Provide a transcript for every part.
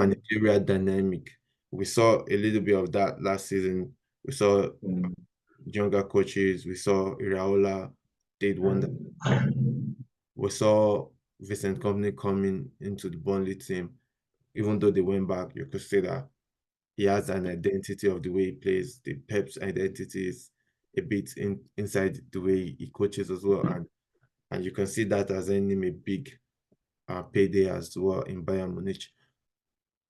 managerial dynamic. We saw a little bit of that last season. We saw younger coaches. We saw Iraola did wonder. We saw Vincent Company coming into the Burnley team. Even though they went back, you could say that he has an identity of the way he plays. The Pep's identity is a bit inside the way he coaches as well, and you can see that as earning him a big payday as well in Bayern Munich.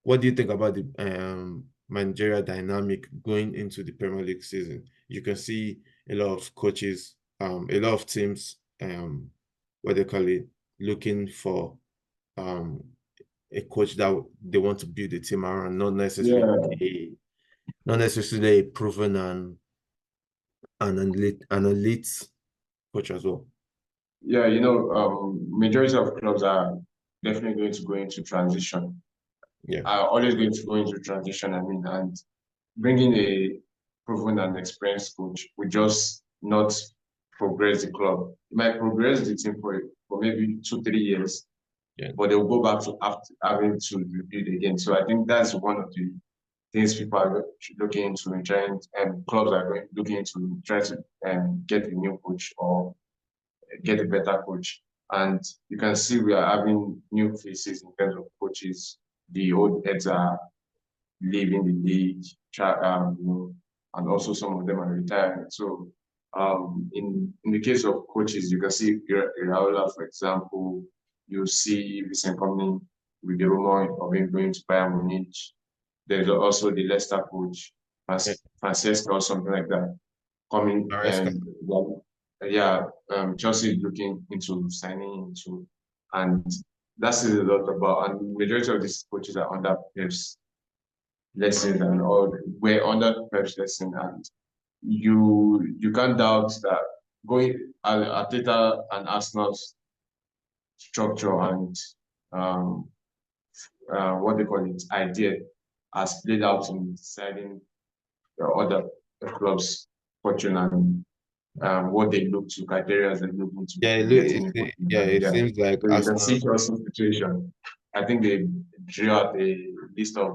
What do you think about the managerial dynamic going into the Premier League season? You can see a lot of coaches, a lot of teams, what they call it, looking for a coach that they want to build a team around, not necessarily a proven and an elite coach as well. Yeah, majority of clubs are definitely going to go into transition. Yeah, Are always going to go into transition. And bringing a proven and experienced coach will just not progress the club. It might progress the team for maybe 2-3 years, but they'll go back to having to rebuild again. So I think that's one of the things people are looking into and trying, and clubs are looking into trying to get a new coach or get a better coach. And you can see we are having new faces in terms of coaches. The old heads are leaving the league, and also some of them are retiring. So in the case of coaches, you can see Iraola, for example. You see Vincent coming with the rumor of him going to Bayern Munich. There's also the Leicester coach, Maresca or something like that, coming. Chelsea is looking into signing into, and that's a lot about. And majority of these coaches are under Pep's lesson and all. We're under Pep's lesson, and you can't doubt that going Arteta and Arsenal's structure and what they call it idea has played out in deciding the other clubs' fortune and what they look to, criteria they look into. It seems like so you can see Chelsea's situation. I think they drew out a list of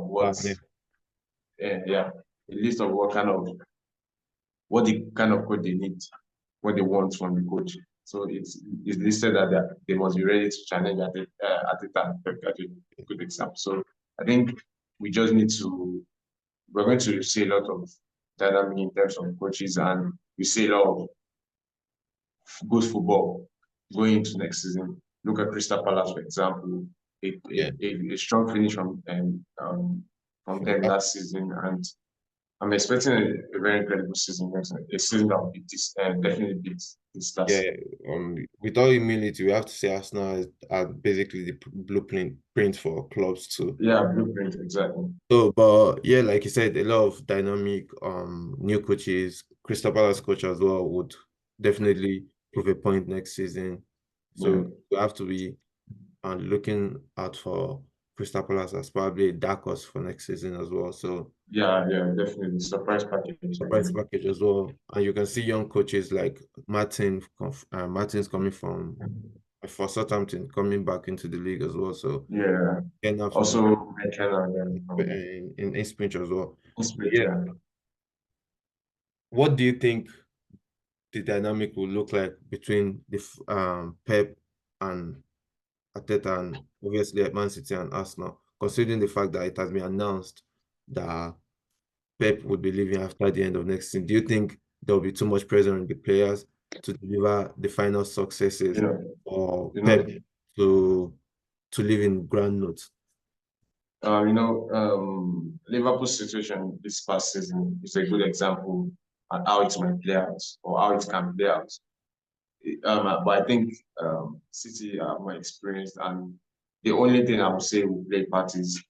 a list of what the kind of coach they need, what they want from the coach. So it's listed that they must be ready to challenge at the time. A good example. So I think we just need to. We're going to see a lot of dynamic in terms of coaches, and we see a lot of good football going into next season. Look at Crystal Palace, for example. A strong finish from them last season, and I'm expecting a very incredible season next year. A season that will be definitely beat this last season. With all humility, we have to say Arsenal are basically the blueprint for clubs too. Yeah, blueprint, exactly. So, but yeah, like you said, a lot of dynamic new coaches. Crystal Palace coach as well would definitely prove a point next season. So we have to be looking out for Crystal Palace as probably a dark horse for next season as well. So yeah, definitely surprise package as well. And you can see young coaches like Martin's coming from for Southampton, coming back into the league as well. So also McKenna in Ipswich as well. Yeah. What do you think the dynamic will look like between the Pep and Arteta, and obviously at Man City and Arsenal, considering the fact that it has been announced that Pep would be leaving after the end of next season? Do you think there will be too much pressure on the players to deliver the final successes, or Pep to live in grand notes? Liverpool's situation this past season is a good example on how it might play out or how it can play out. But I think City are more experienced, and the only thing I would say will play part is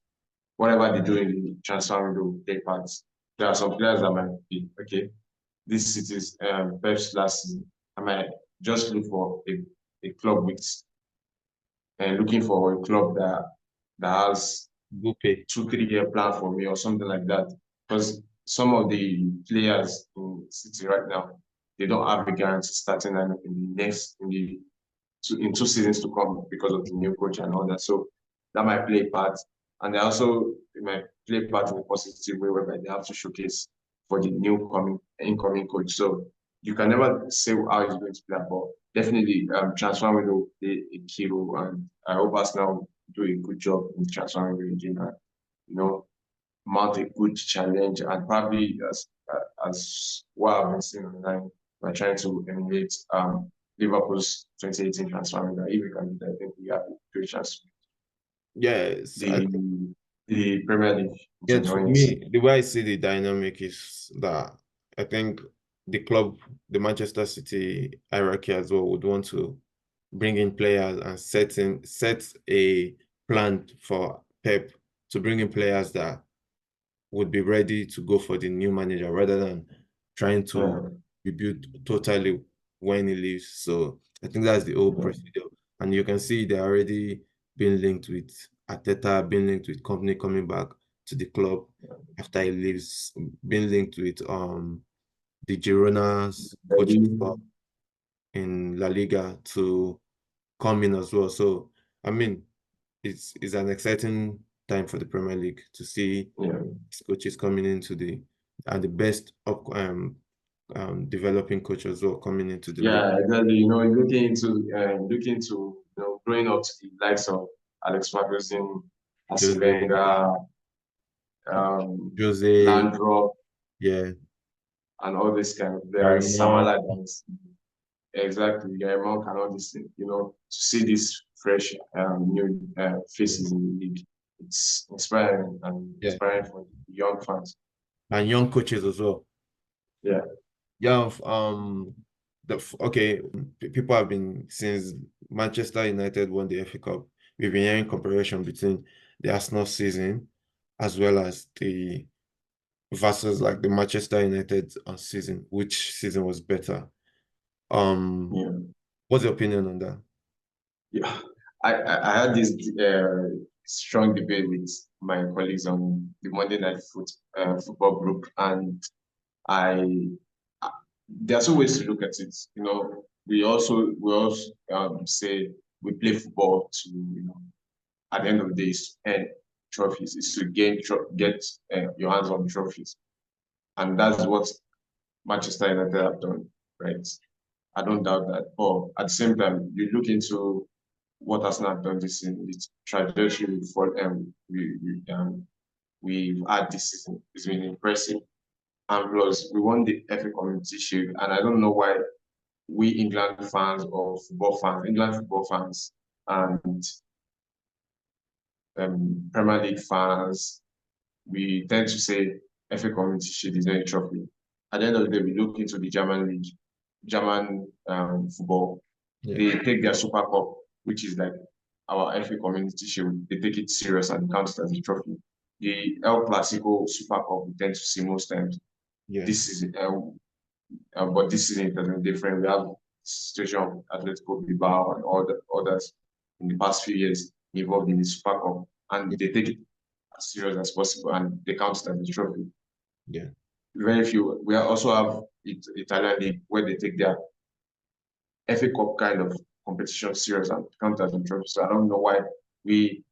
whatever they do in the transfer window will play part. There are some players that might be okay. This City's Pep's last season, I might just look for a club with looking for a club that has 2-3 year plan for me or something like that. Because some of the players in City right now, they don't have a guarantee starting lineup in 2 seasons to come because of the new coach and all that. So that might play a part. and they also might play part in a positive way whereby they have to showcase for the incoming coach. So you can never say how he's going to play, but definitely transfer window will play a key role, and I hope Arsenal do a good job in transfer window and mount a good challenge, and probably as what I've been seeing online, we're trying to emulate Liverpool's 2018 transfer window. If we can do that, I think we have a great chance. Yes, The Premier League. yeah, for me, the way I see the dynamic is that I think the club, the Manchester City hierarchy as well, would want to bring in players and set a plan for Pep to bring in players that would be ready to go for the new manager rather than trying to rebuild totally when he leaves. So I think that's the old procedure. And you can see they're already being linked with Arteta, being linked with company coming back to the club after he leaves, being linked with the Girona's coaching club in La Liga to come in as well. So I mean, it's an exciting time for the Premier League to see coaches coming into and the best up developing coach as well coming into the league. Yeah, exactly. Looking into growing up to the likes of Alex Ferguson, Arsene Wenger, Jose, Landro, yeah, and all this kind of players, Sam Allardyce. Exactly, Gary Monk and all these things. To see these fresh new faces in the league, it's inspiring and inspiring for young fans and young coaches as well. Yeah. Yeah. People have been, since Manchester United won the FA Cup, we've been hearing comparison between the Arsenal season as well as the versus like the Manchester United season, which season was better. What's your opinion on that? Yeah, I had this strong debate with my colleagues on the Monday Night Football group, and there are two ways to look at it. We also say we play football to at the end of the day is to earn trophies, is to get your hands on trophies, and that's what Manchester United have done, right? I don't doubt that. But at the same time, you look into what Arsenal have done this season, its trajectory we've had this season. It's been impressive. And plus, we won the FA Community Shield. And I don't know why we England fans or England football fans and Premier League fans, we tend to say FA Community Shield is not a trophy. At the end of the day, we look into the German league, German football. They take their Super Cup, which is like our FA Community Shield. They take it serious and count it as a trophy. The El Clasico Super Cup we tend to see most times. This is but this season it has been different. We have the situation of Atletico Bilbao and all the others in the past few years involved in the Super Cup, and they take it as serious as possible and they count it as a trophy. Yeah. Very few. We also have Italian league where they take their FA Cup kind of competition serious and count as a trophy. So I don't know why we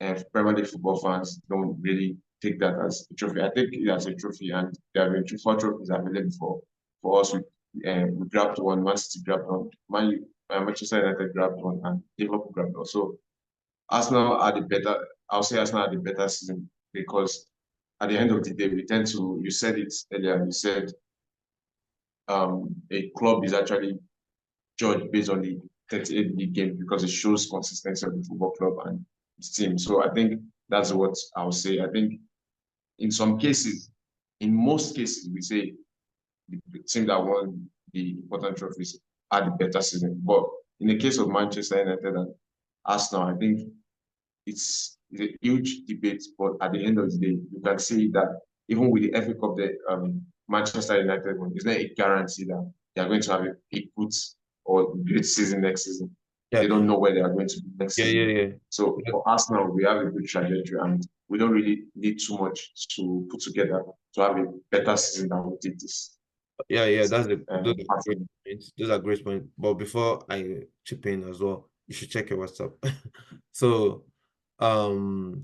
Premier League football fans don't really take that as a trophy. I take it as a trophy, and there have been 4 trophies available for us. We grabbed one, Man City grabbed one, Manchester United grabbed one, and Liverpool grabbed one. So Arsenal are the better. I'll say Arsenal are the better season because at the end of the day, we tend to. You said it earlier. You said a club is actually judged based on the 38 league games because it shows consistency of the football club and its team. So I think that's what I would say. I think in most cases, we say the team that won the important trophies had the better season. But in the case of Manchester United and Arsenal, I think it's a huge debate. But at the end of the day, you can see that even with the FA Cup that Manchester United won, it's not a guarantee that they are going to have a good or great season next season. Yeah. They don't know where they are going to be next season. Yeah. So for Arsenal, we have a good trajectory and we don't really need too much to put together to have a better season than we did this. Yeah, those are great points. But before I chip in as well, you should check your WhatsApp. So For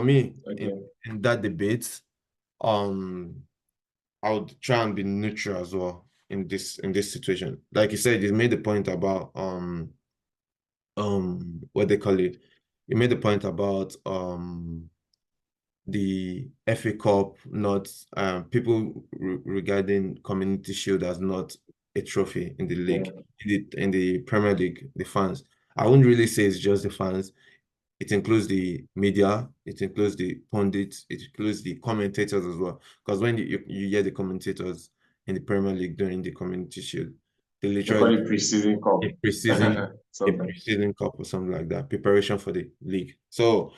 me, Okay. in that debate, um, I would try and be neutral as well in this situation. Like you said, you made the point about what they call it. You made the point about the FA Cup not people regarding Community Shield as not a trophy in the Yeah. league, in the Premier League, the fans. I wouldn't really say it's just the fans. It includes the media, it includes the pundits, it includes the commentators as well. Because when you hear the commentators in the Premier League during the Community Shield, they They call literally it pre-season cup. a preseason a Sometimes. preseason cup or something like that, preparation for the league. So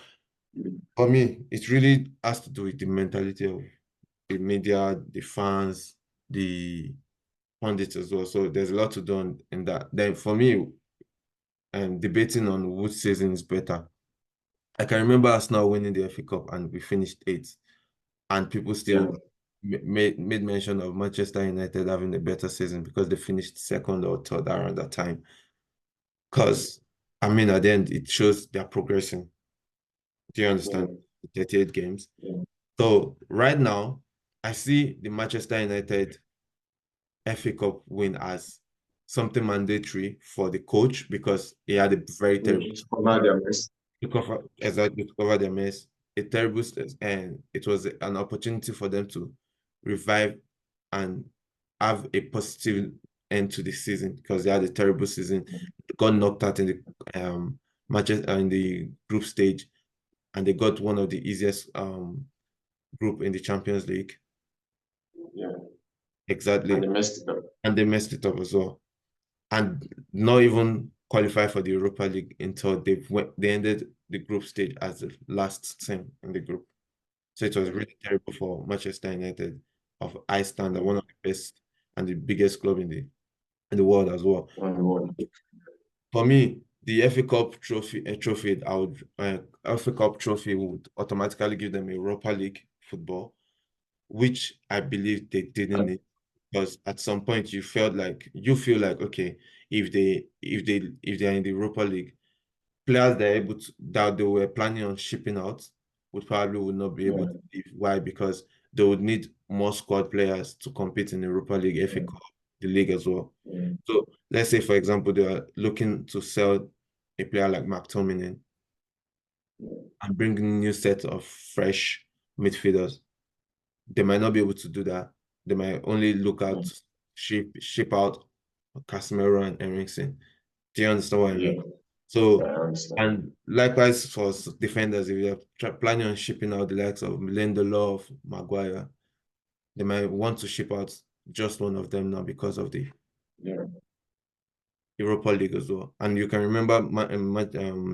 for me, it really has to do with the mentality of the media, the fans, the pundits as well. So there's a lot to do in that. Then for me, debating on which season is better. I can remember us now winning the FA Cup and we finished eighth, and people Yeah. still made mention of Manchester United having a better season because they finished second or third around that time. Because I mean, at the end, it shows they're progressing. Do you Yeah. understand? 38 games. Yeah. So right now, I see the Manchester United FA Cup win as something mandatory for the coach because he had a very terrible To cover their mess. to cover their mess, a terrible and it was an opportunity for them to revive and have a positive end to the season because they had a terrible season. They got knocked out in the matches in the group stage, and they got one of the easiest group in the Champions League. Yeah. And Exactly. they messed it up. And they messed it up as well. And not even qualify for the Europa League until they ended the group stage as the last team in the group. So it was really terrible for Manchester United of high standard, one of the best and the biggest club in the world as well. For me, the FA Cup trophy, FA Cup trophy would automatically give them a Europa League football, which I believe they didn't need because at some point you feel like okay, if they're in the Europa League, players they're able to that they were planning on shipping out would not be able Yeah. to leave. Why? Because they would need more squad players to compete in the Europa League, FA Yeah. Cup, the league as well. Yeah. So let's say, for example, they are looking to sell a player like McTominay and bring in a new set of fresh midfielders. They might not be able to do that. They might only look out ship out Casemiro and Eriksen. Do you understand what I Yeah. mean? Yeah, So, I understand. and likewise for defenders, if you're planning on shipping out the likes of Lindelof, Maguire, they might want to ship out just one of them now because of the Yeah. Europa League as well. And you can remember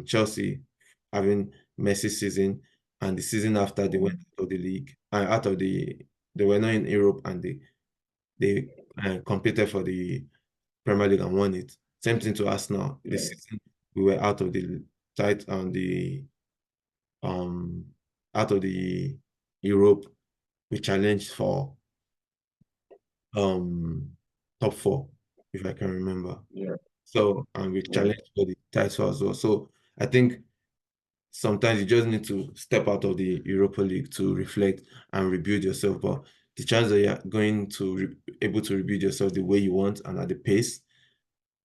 Chelsea having Messi season, and the season after they went out of the league, they were not in Europe, and they competed for the Premier League and won it. Same thing to us now. Yeah. This season we were out of the tight on the um out of the Europe. We challenged for um top four, if I can remember. Yeah. So and we Yeah. challenged for the title as well. So I think sometimes you just need to step out of the Europa League to reflect and rebuild yourself. But the chance that you're going to able to rebuild yourself the way you want and at the pace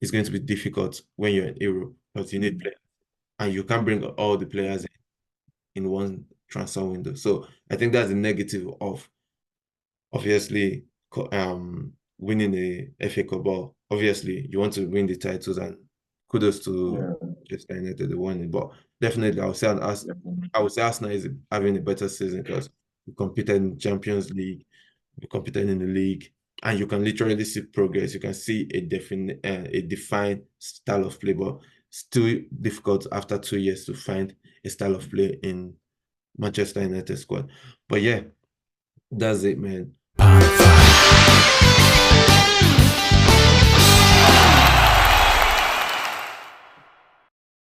is going to be difficult when you're in Europe because you need players and you can't bring all the players in one transfer window. So I think that's the negative of obviously winning a FA Cup. But obviously you want to win the titles and kudos to Yeah. Manchester United the winning. But definitely I would say Arsenal is having a better season because we competed in Champions League, we competed in the league, and you can literally see progress. You can see a defined style of play, but still difficult after 2 years to find a style of play in Manchester United squad. But yeah, that's it, man.